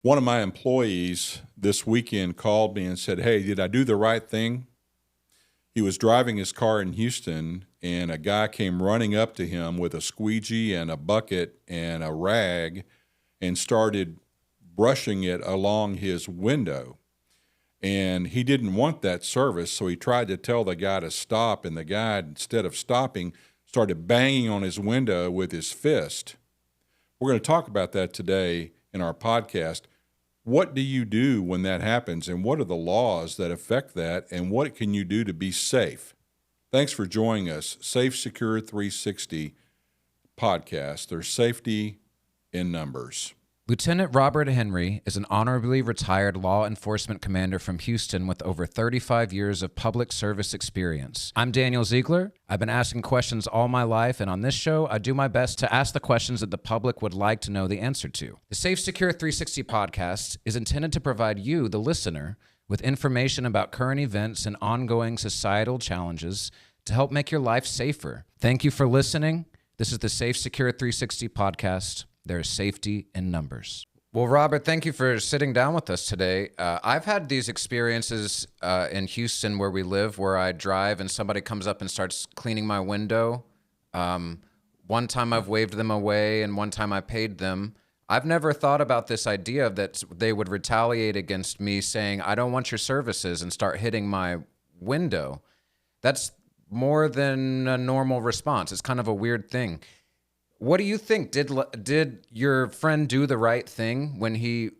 One of my employees this weekend called me and said, "Hey, did I do the right thing?" He was driving his car in Houston, and a guy came running up to him with a squeegee and a bucket and a rag and started brushing it along his window. And he didn't want that service, so he tried to tell the guy to stop, and the guy, instead of stopping, started banging on his window with his fist. We're going to talk about that today in our podcast. What do you do when that happens, and what are the laws that affect that, and what can you do to be safe? Thanks for joining us. SAFESECURE 360 podcast. There's safety in numbers. Lieutenant Robert Henry is an honorably retired law enforcement commander from Houston with over 35 years of public service experience. I'm Daniel Ziegler. I've been asking questions all my life, and on this show, I do my best to ask the questions that the public would like to know the answer to. The SAFESECURE 360 podcast is intended to provide you, the listener, with information about current events and ongoing societal challenges to help make your life safer. Thank you for listening. This is the SAFESECURE 360 podcast. There's safety in numbers. Well, Robert, thank you for sitting down with us today. I've had these experiences in Houston where we live, where I drive and somebody comes up and starts cleaning my window. One time I've waved them away, and one time I paid them. I've never thought about this idea that they would retaliate against me saying, "I don't want your services," and start hitting my window. That's more than a normal response. It's kind of a weird thing. What do you think? Did your friend do the right thing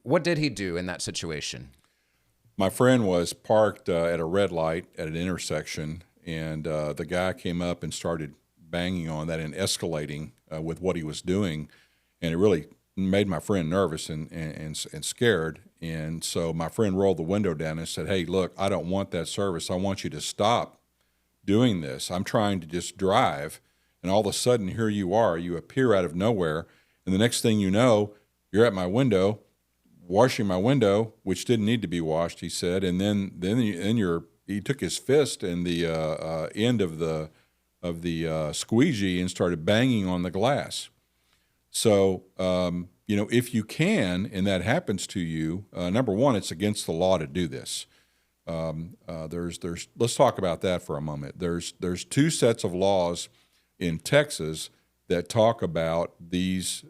what did he do in that situation? My friend was parked at a red light at an intersection, and the guy came up and started banging on that and escalating with what he was doing, and it really made my friend nervous and scared. And so my friend rolled the window down and said, "Hey, look, I don't want that service. I want you to stop doing this. I'm trying to just drive." And all of a sudden, here you are. You appear out of nowhere, and the next thing you know, you're at my window, washing my window, which didn't need to be washed, he said. And then he took his fist and the end of the squeegee and started banging on the glass. So, if you can, and that happens to you, number one, it's against the law to do this. Let's talk about that for a moment. There's two sets of laws in Texas that talk about these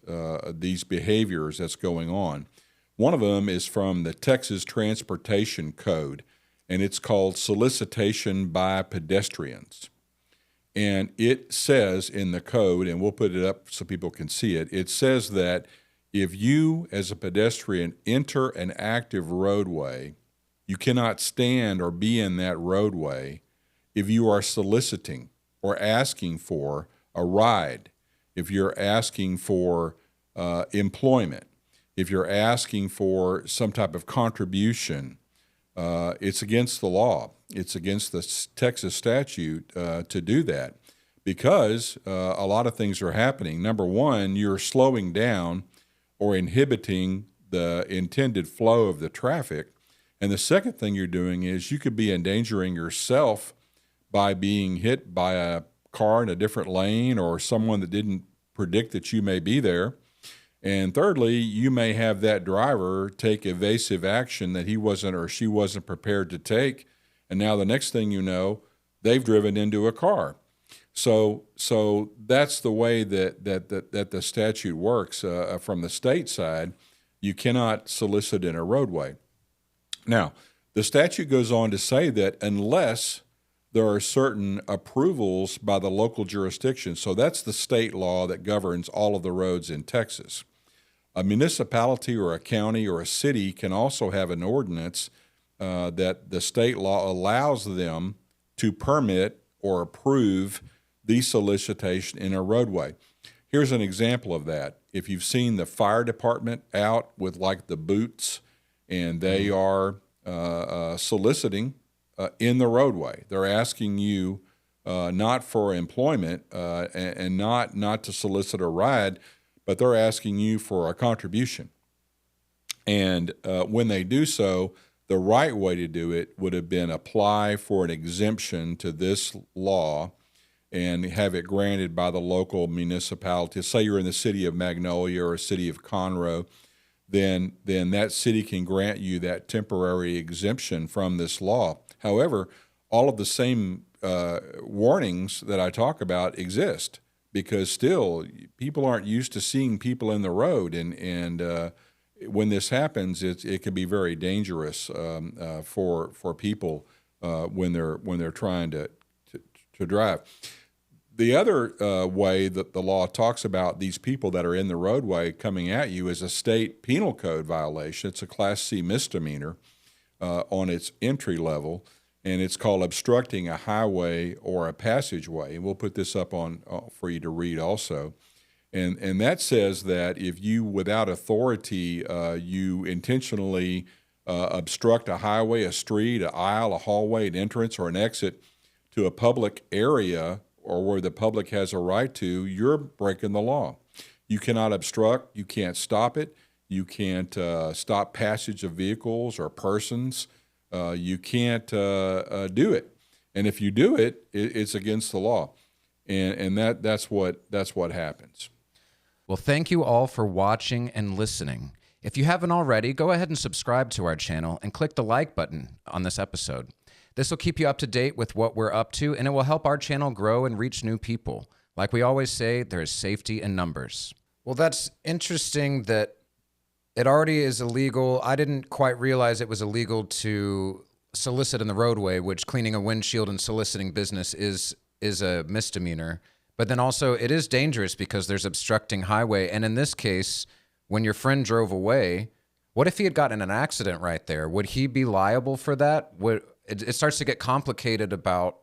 behaviors that's going on. One of them is from the Texas Transportation Code, and it's called solicitation by pedestrians. And it says in the code, and we'll put it up so people can see it, it says that if you, as a pedestrian, enter an active roadway, you cannot stand or be in that roadway if you are soliciting or asking for a ride, if you're asking for employment, if you're asking for some type of contribution, it's against the law. It's against the Texas statute to do that, because a lot of things are happening. Number one, you're slowing down or inhibiting the intended flow of the traffic. And the second thing you're doing is you could be endangering yourself by being hit by a car in a different lane or someone that didn't predict that you may be there. And thirdly, you may have that driver take evasive action that he wasn't or she wasn't prepared to take. And now the next thing you know, they've driven into a car. So that's the way that the statute works from the state side. You cannot solicit in a roadway. Now, the statute goes on to say that unless there are certain approvals by the local jurisdiction, so that's the state law that governs all of the roads in Texas. A municipality or a county or a city can also have an ordinance that the state law allows them to permit or approve the solicitation in a roadway. Here's an example of that. If you've seen the fire department out with like the boots, and they are soliciting in the roadway. They're asking you not for employment and not to solicit a ride, but they're asking you for a contribution. And when they do so, the right way to do it would have been apply for an exemption to this law and have it granted by the local municipality. Say you're in the city of Magnolia or a city of Conroe. then that city can grant you that temporary exemption from this law. However, all of the same warnings that I talk about exist, because still people aren't used to seeing people in the road, and when this happens, it can be very dangerous for people when they're trying to drive. The other way that the law talks about these people that are in the roadway coming at you is a state penal code violation. It's a Class C misdemeanor on its entry level, and it's called obstructing a highway or a passageway. And we'll put this up on for you to read also. And that says that if you, without authority, you intentionally obstruct a highway, a street, an aisle, a hallway, an entrance, or an exit to a public area or where the public has a right to, you're breaking the law. You cannot obstruct. You can't stop it. You can't stop passage of vehicles or persons. You can't do it. And if you do it, it's against the law. And that's what happens. Well, thank you all for watching and listening. If you haven't already, go ahead and subscribe to our channel and click the like button on this episode. This will keep you up to date with what we're up to, and it will help our channel grow and reach new people. Like we always say, there is safety in numbers. Well, that's interesting that it already is illegal. I didn't quite realize it was illegal to solicit in the roadway, which cleaning a windshield and soliciting business is a misdemeanor. But then also it is dangerous because there's obstructing highway. And in this case, when your friend drove away, what if he had gotten in an accident right there? Would he be liable for that? It starts to get complicated about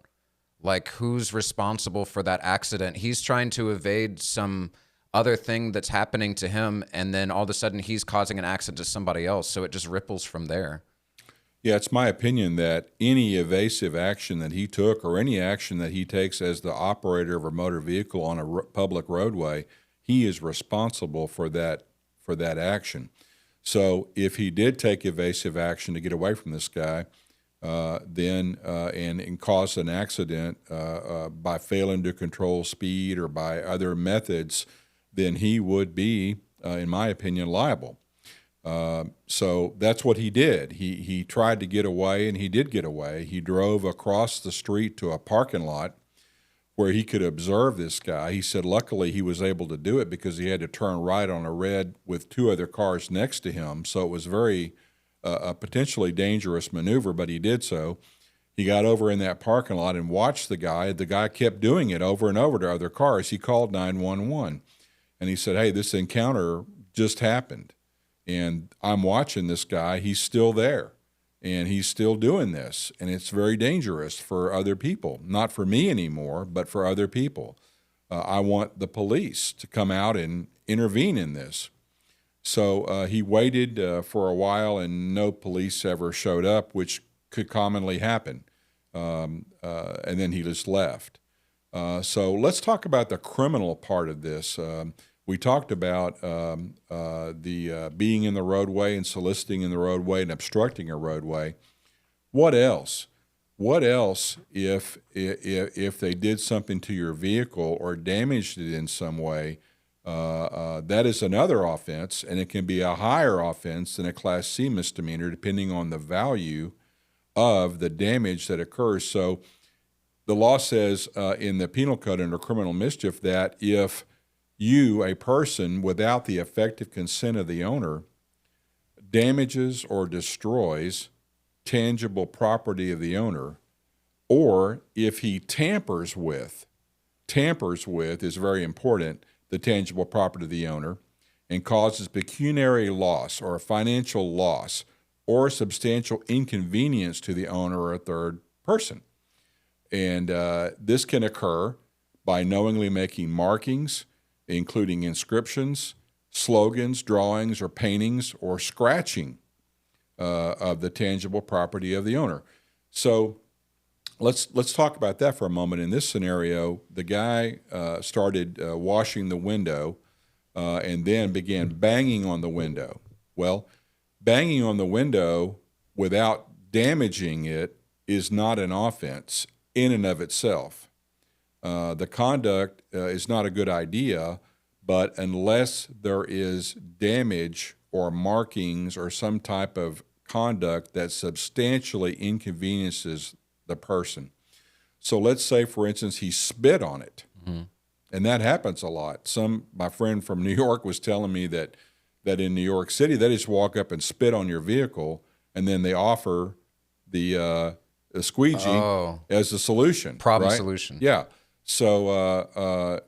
like who's responsible for that accident. He's trying to evade some other thing that's happening to him, and then all of a sudden he's causing an accident to somebody else. So it just ripples from there. Yeah, it's my opinion that any evasive action that he took or any action that he takes as the operator of a motor vehicle on a public roadway, he is responsible for that action. So if he did take evasive action to get away from this guy, and cause an accident by failing to control speed or by other methods, then he would be, in my opinion, liable. So that's what he did. He tried to get away, and he did get away. He drove across the street to a parking lot where he could observe this guy. He said luckily he was able to do it because he had to turn right on a red with two other cars next to him. So it was very a potentially dangerous maneuver, but he did so. He got over in that parking lot and watched the guy. The guy kept doing it over and over to other cars. He called 911, and he said, hey, this encounter just happened, and I'm watching this guy. He's still there, and he's still doing this, and it's very dangerous for other people. Not for me anymore, but for other people. I want the police to come out and intervene in this. So he waited for a while, and no police ever showed up, which could commonly happen. And then he just left. So let's talk about the criminal part of this. We talked about the being in the roadway and soliciting in the roadway and obstructing a roadway. What else? What else if they did something to your vehicle or damaged it in some way? That is another offense, and it can be a higher offense than a Class C misdemeanor, depending on the value of the damage that occurs. So the law says in the penal code under criminal mischief that if you, a person, without the effective consent of the owner, damages or destroys tangible property of the owner, or if he tampers with is very important, the tangible property of the owner, and causes pecuniary loss or financial loss or substantial inconvenience to the owner or a third person. And this can occur by knowingly making markings, including inscriptions, slogans, drawings, or paintings, or scratching of the tangible property of the owner. So let's talk about that for a moment. In this scenario, the guy started washing the window and then began banging on the window. Well, banging on the window without damaging it is not an offense in and of itself. The conduct is not a good idea, but unless there is damage or markings or some type of conduct that substantially inconveniences the person. So let's say, for instance, he spit on it. And that happens a lot. My friend from New York was telling me that in New York City, they just walk up and spit on your vehicle, and then they offer the squeegee as a solution. Problem right? solution. Yeah. So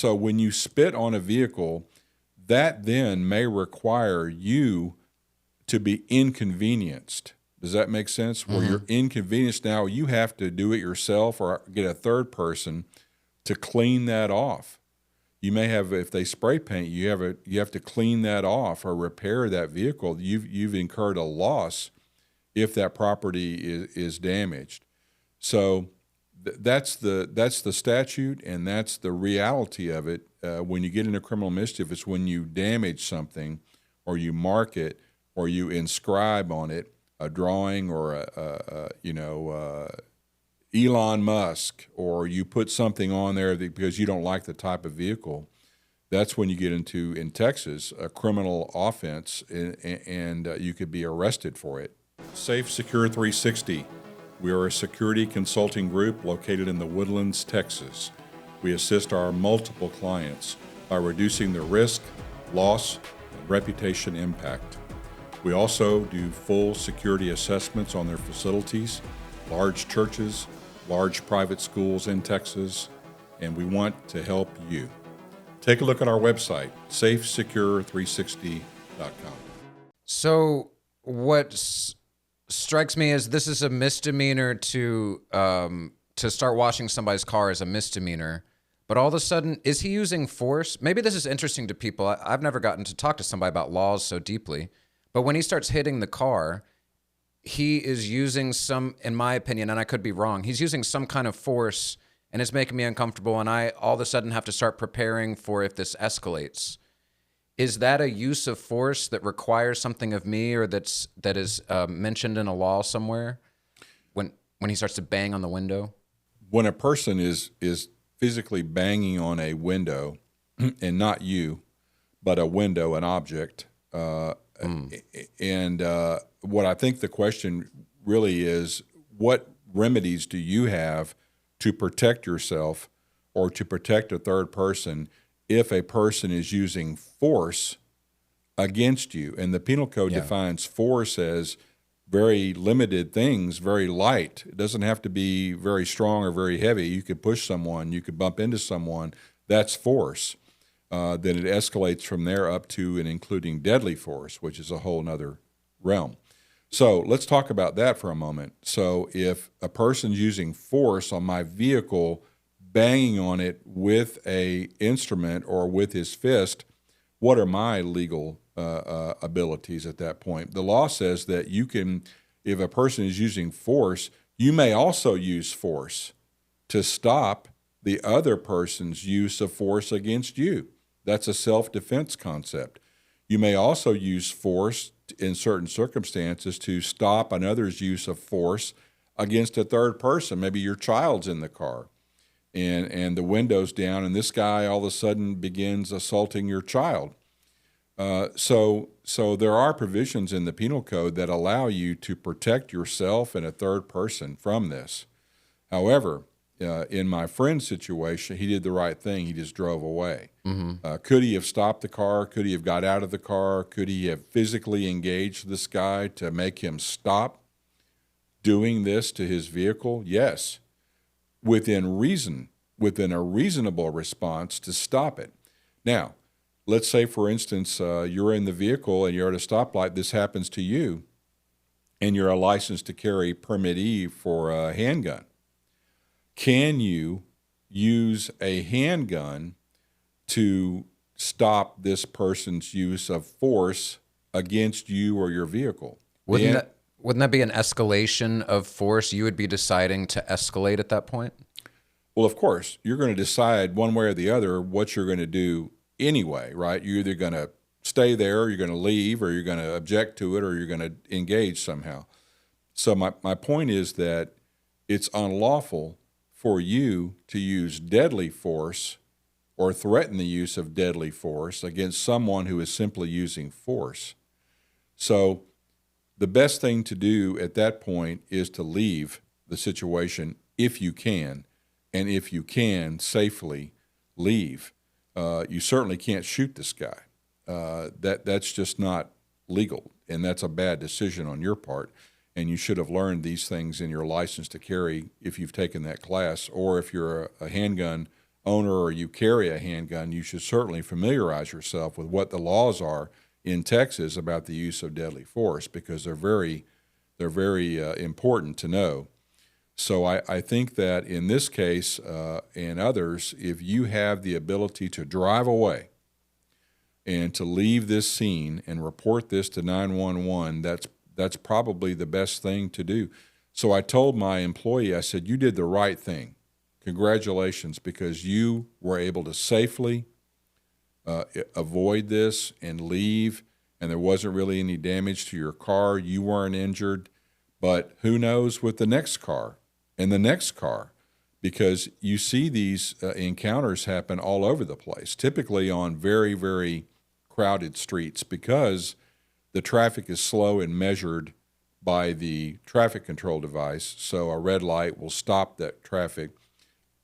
when you spit on a vehicle, that then may require you to be inconvenienced. Does that make sense? Where you're inconvenienced now, you have to do it yourself or get a third person to clean that off. You may have, if they spray paint, you have to clean that off or repair that vehicle. You've incurred a loss if that property is damaged. So that's the statute, and that's the reality of it. When you get into criminal mischief, it's when you damage something, or you mark it, or you inscribe on it a drawing or Elon Musk, or you put something on there because you don't like the type of vehicle. That's when you get into, in Texas, a criminal offense, and you could be arrested for it. SAFESECURE 360. We are a security consulting group located in the Woodlands, Texas. We assist our multiple clients by reducing the risk, loss, and reputation impact. We also do full security assessments on their facilities, large churches, large private schools in Texas, and we want to help you. Take a look at our website, safesecure360.com. So what strikes me as this is a misdemeanor to start washing somebody's car is a misdemeanor, but all of a sudden, is he using force? Maybe this is interesting to people. I've never gotten to talk to somebody about laws so deeply, but when he starts hitting the car, he is using some, in my opinion, and I could be wrong, he's using some kind of force, and it's making me uncomfortable, and I all of a sudden have to start preparing for if this escalates. Is that a use of force that requires something of me, or that is mentioned in a law somewhere when he starts to bang on the window? When a person is physically banging on a window, and not you, but a window, an object, and what I think the question really is, what remedies do you have to protect yourself or to protect a third person if a person is using force against you? And the Penal Code defines force as very limited things, very light. It doesn't have to be very strong or very heavy. You could push someone, you could bump into someone. That's force. Then it escalates from there up to and including deadly force, which is a whole nother realm. So let's talk about that for a moment. So if a person's using force on my vehicle, banging on it with a instrument or with his fist, what are my legal abilities at that point? The law says that you can, if a person is using force, you may also use force to stop the other person's use of force against you. That's a self-defense concept. You may also use force in certain circumstances to stop another's use of force against a third person. Maybe your child's in the car and the window's down, and this guy all of a sudden begins assaulting your child. So there are provisions in the Penal Code that allow you to protect yourself and a third person from this. However, in my friend's situation, he did the right thing. He just drove away. Could he have stopped the car? Could he have got out of the car? Could he have physically engaged this guy to make him stop doing this to his vehicle? Yes, within reason, within a reasonable response to stop it. Now, let's say, for instance, you're in the vehicle and you're at a stoplight. This happens to you, and you're a licensed to carry permittee for a handgun. Can you use a handgun to stop this person's use of force against you or your vehicle? Wouldn't that be an escalation of force? You would be deciding to escalate at that point? Well, of course, you're going to decide one way or the other what you're going to do anyway, right? You're either going to stay there, you're going to leave, or you're going to object to it, or you're going to engage somehow. So my point is that it's unlawful for you to use deadly force or threaten the use of deadly force against someone who is simply using force. So the best thing to do at that point is to leave the situation if you can, and if you can safely leave. You certainly can't shoot this guy. That's just not legal, and that's a bad decision on your part. And you should have learned these things in your license to carry if you've taken that class, or if you're a handgun owner or you carry a handgun, you should certainly familiarize yourself with what the laws are in Texas about the use of deadly force, because they're very important to know. So I think that in this case and others, if you have the ability to drive away and to leave this scene and report this to 911, that's probably the best thing to do. So I told my employee, I said, you did the right thing. Congratulations, because you were able to safely avoid this and leave, and there wasn't really any damage to your car. You weren't injured, but who knows with the next car and the next car, because you see these encounters happen all over the place, typically on very, very crowded streets, because the traffic is slow and measured by the traffic control device. So a red light will stop that traffic,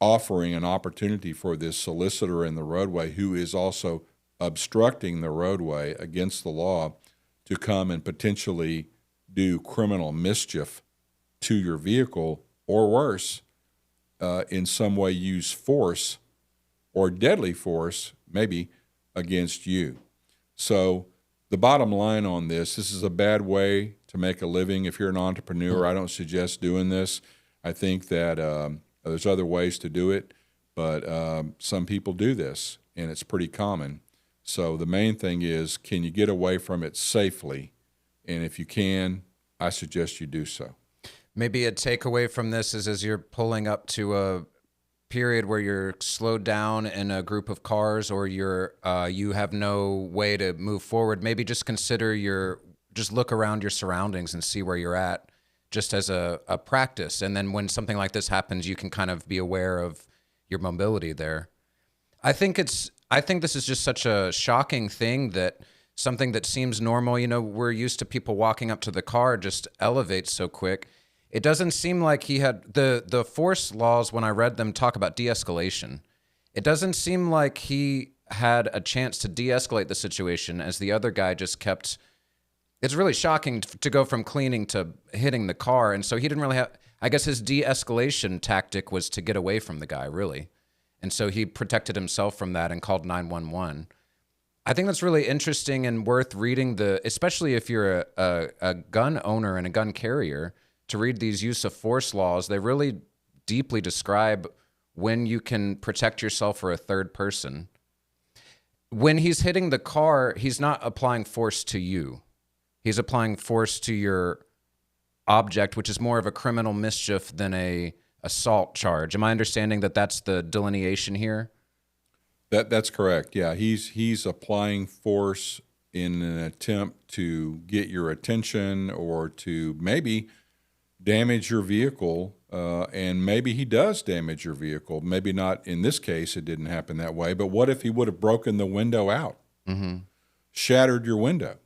offering an opportunity for this solicitor in the roadway, who is also obstructing the roadway against the law, to come and potentially do criminal mischief to your vehicle, or worse, in some way use force or deadly force, maybe, against you. So the bottom line on this is a bad way to make a living. If you're an entrepreneur, I don't suggest doing this. I think that there's other ways to do it, but some people do this, and it's pretty common. So the main thing is, can you get away from it safely? And if you can, I suggest you do so. Maybe a takeaway from this is, as you're pulling up to a period where you're slowed down in a group of cars, or you have no way to move forward, maybe just consider just look around your surroundings and see where you're at, just as a practice. And then when something like this happens, you can kind of be aware of your mobility there. I think this is just such a shocking thing, that something that seems normal, we're used to people walking up to the car, just elevates so quick. It doesn't seem like he had the force laws, when I read them, talk about de-escalation. It doesn't seem like he had a chance to de-escalate the situation, as the other guy just kept. It's really shocking to go from cleaning to hitting the car. And so he didn't really have, I guess his de-escalation tactic was to get away from the guy, really. And so he protected himself from that and called 911. I think that's really interesting and worth reading, especially if you're a gun owner and a gun carrier, to read these use of force laws. They really deeply describe when you can protect yourself or a third person. When he's hitting the car, he's not applying force to you. He's applying force to your object, which is more of a criminal mischief than a assault charge. Am I understanding that that's the delineation here? That's correct. Yeah, he's applying force in an attempt to get your attention, or to maybe damage your vehicle, and maybe he does damage your vehicle. Maybe not in this case, it didn't happen that way, but what if he would have broken the window out, shattered your window?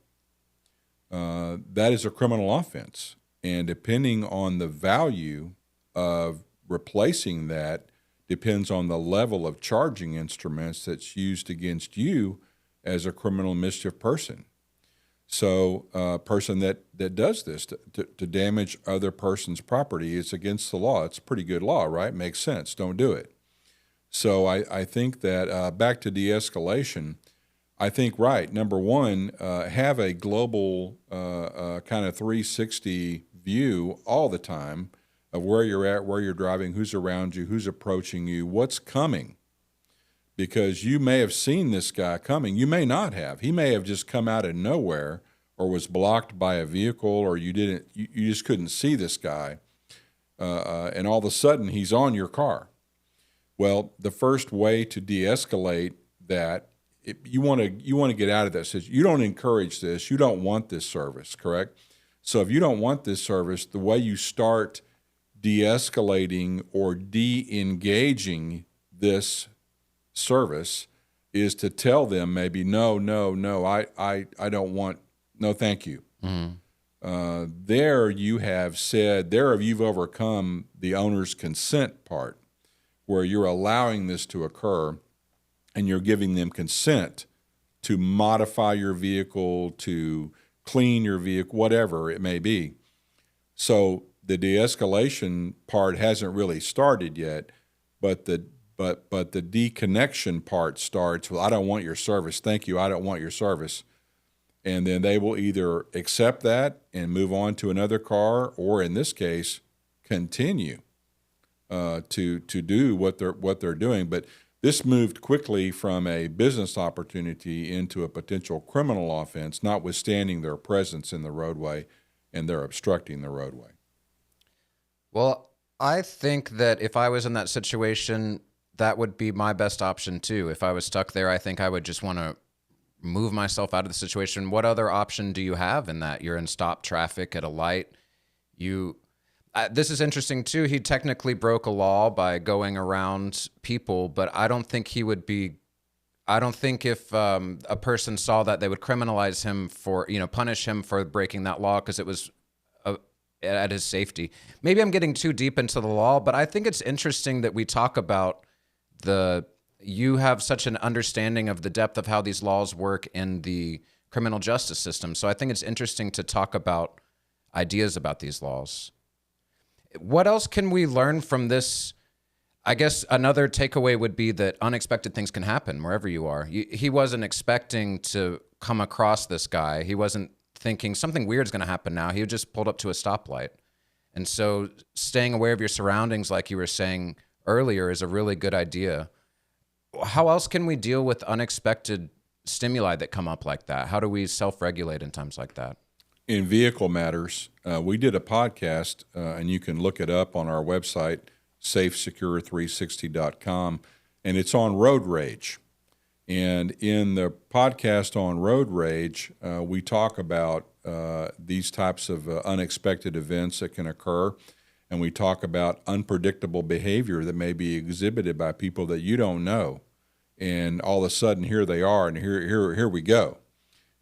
That is a criminal offense, and depending on the value of replacing that depends on the level of charging instruments that's used against you as a criminal mischief person. So a person that does this to damage other person's property, it's against the law. It's a pretty good law, right? Makes sense. Don't do it. So I think that back to de-escalation, I think, right, number one, have a global kind of 360 view all the time of where you're at, where you're driving, who's around you, who's approaching you, what's coming. Because you may have seen this guy coming. You may not have. He may have just come out of nowhere, or was blocked by a vehicle, or you just couldn't see this guy. And all of a sudden he's on your car. Well, the first way to de-escalate that, you want to get out of this. You don't encourage this. You don't want this service, correct? So if you don't want this service, the way you start de-escalating or de-engaging this service is to tell them maybe, no, no, no, I don't want, no, thank you. There you've overcome the owner's consent part, where you're allowing this to occur and you're giving them consent to modify your vehicle, to clean your vehicle, whatever it may be. So the de-escalation part hasn't really started yet, but the deconnection part starts with, I don't want your service, thank you, I don't want your service. And then they will either accept that and move on to another car, or in this case, continue to do what they're doing. But this moved quickly from a business opportunity into a potential criminal offense, notwithstanding their presence in the roadway and they're obstructing the roadway. Well, I think that if I was in that situation, that would be my best option too. If I was stuck there, I think I would just want to move myself out of the situation. What other option do you have in that? You're in stop traffic at a light. This is interesting too. He technically broke a law by going around people, but I don't think if a person saw that, they would criminalize him for, punish him for breaking that law because it was at his safety. Maybe I'm getting too deep into the law, but I think it's interesting that we talk about you have such an understanding of the depth of how these laws work in the criminal justice system. So I think it's interesting to talk about ideas about these laws. What else can we learn from this? I guess another takeaway would be that unexpected things can happen wherever you are. He wasn't expecting to come across this guy. He wasn't thinking something weird is going to happen now. He just pulled up to a stoplight. And so staying aware of your surroundings, like you were saying earlier, is a really good idea. How else can we deal with unexpected stimuli that come up like that? How do we self-regulate in times like that? In vehicle matters, we did a podcast, and you can look it up on our website, SAFESECURE360.com, and it's on road rage. And in the podcast on road rage, we talk about these types of unexpected events that can occur, and we talk about unpredictable behavior that may be exhibited by people that you don't know. And all of a sudden, here they are, and here we go.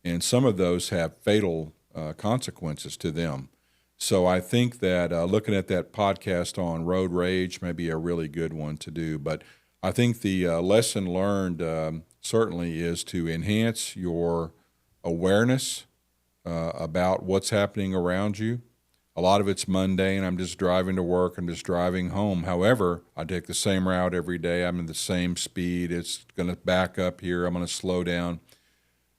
And some of those have fatal consequences to them. So I think that looking at that podcast on road rage may be a really good one to do. But I think the lesson learned certainly is to enhance your awareness about what's happening around you. A lot of it's mundane. I'm just driving to work. I'm just driving home. However, I take the same route every day. I'm in the same speed. It's going to back up here. I'm going to slow down.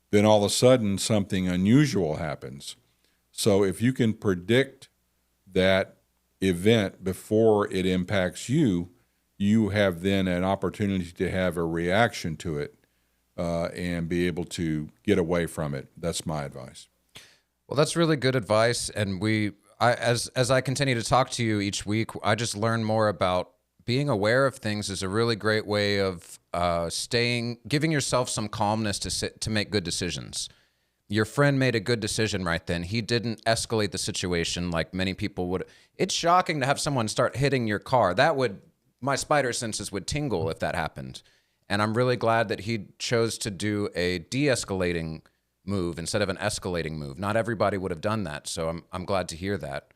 Then all of a sudden, something unusual happens. So if you can predict that event before it impacts you, you have then an opportunity to have a reaction to it and be able to get away from it. That's my advice. Well, that's really good advice. And as I continue to talk to you each week, I just learn more about being aware of things is a really great way of giving yourself some calmness to make good decisions. Your friend made a good decision right then. He didn't escalate the situation like many people would. It's shocking to have someone start hitting your car. My spider senses would tingle if that happened. And I'm really glad that he chose to do a de-escalating move instead of an escalating move. Not everybody would have done that, so I'm glad to hear that.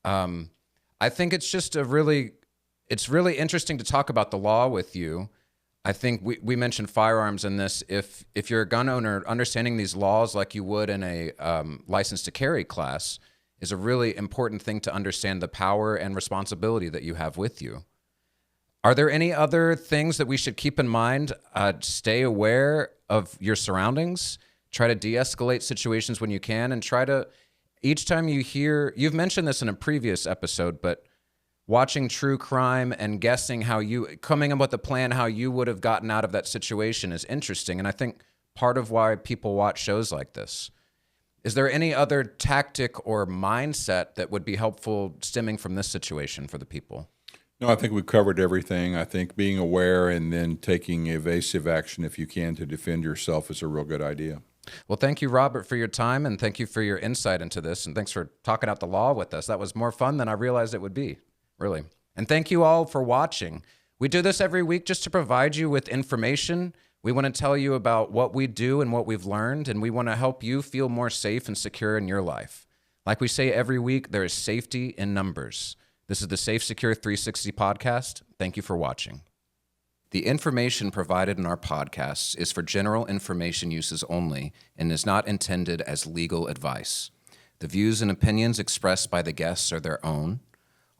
I think it's just it's really interesting to talk about the law with you. I think we mentioned firearms in this. If you're a gun owner, understanding these laws like you would in a license to carry class is a really important thing to understand the power and responsibility that you have with you. Are there any other things that we should keep in mind? Stay aware of your surroundings. Try to de-escalate situations when you can, and each time you've mentioned this in a previous episode, but watching true crime and guessing coming up with a plan how you would have gotten out of that situation is interesting. And I think part of why people watch shows like this. Is there any other tactic or mindset that would be helpful stemming from this situation for the people? No, I think we've covered everything. I think being aware and then taking evasive action if you can to defend yourself is a real good idea. Well, thank you, Robert, for your time, and thank you for your insight into this, and thanks for talking out the law with us. That was more fun than I realized it would be, really. And thank you all for watching. We do this every week just to provide you with information. We want to tell you about what we do and what we've learned, and we want to help you feel more safe and secure in your life. Like we say every week, there is safety in numbers. This is the SAFESECURE 360 podcast. Thank you for watching. The information provided in our podcasts is for general information uses only and is not intended as legal advice. The views and opinions expressed by the guests are their own.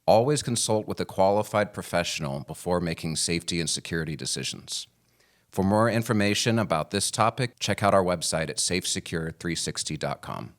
Always consult with a qualified professional before making safety and security decisions. For more information about this topic, check out our website at safesecure360.com.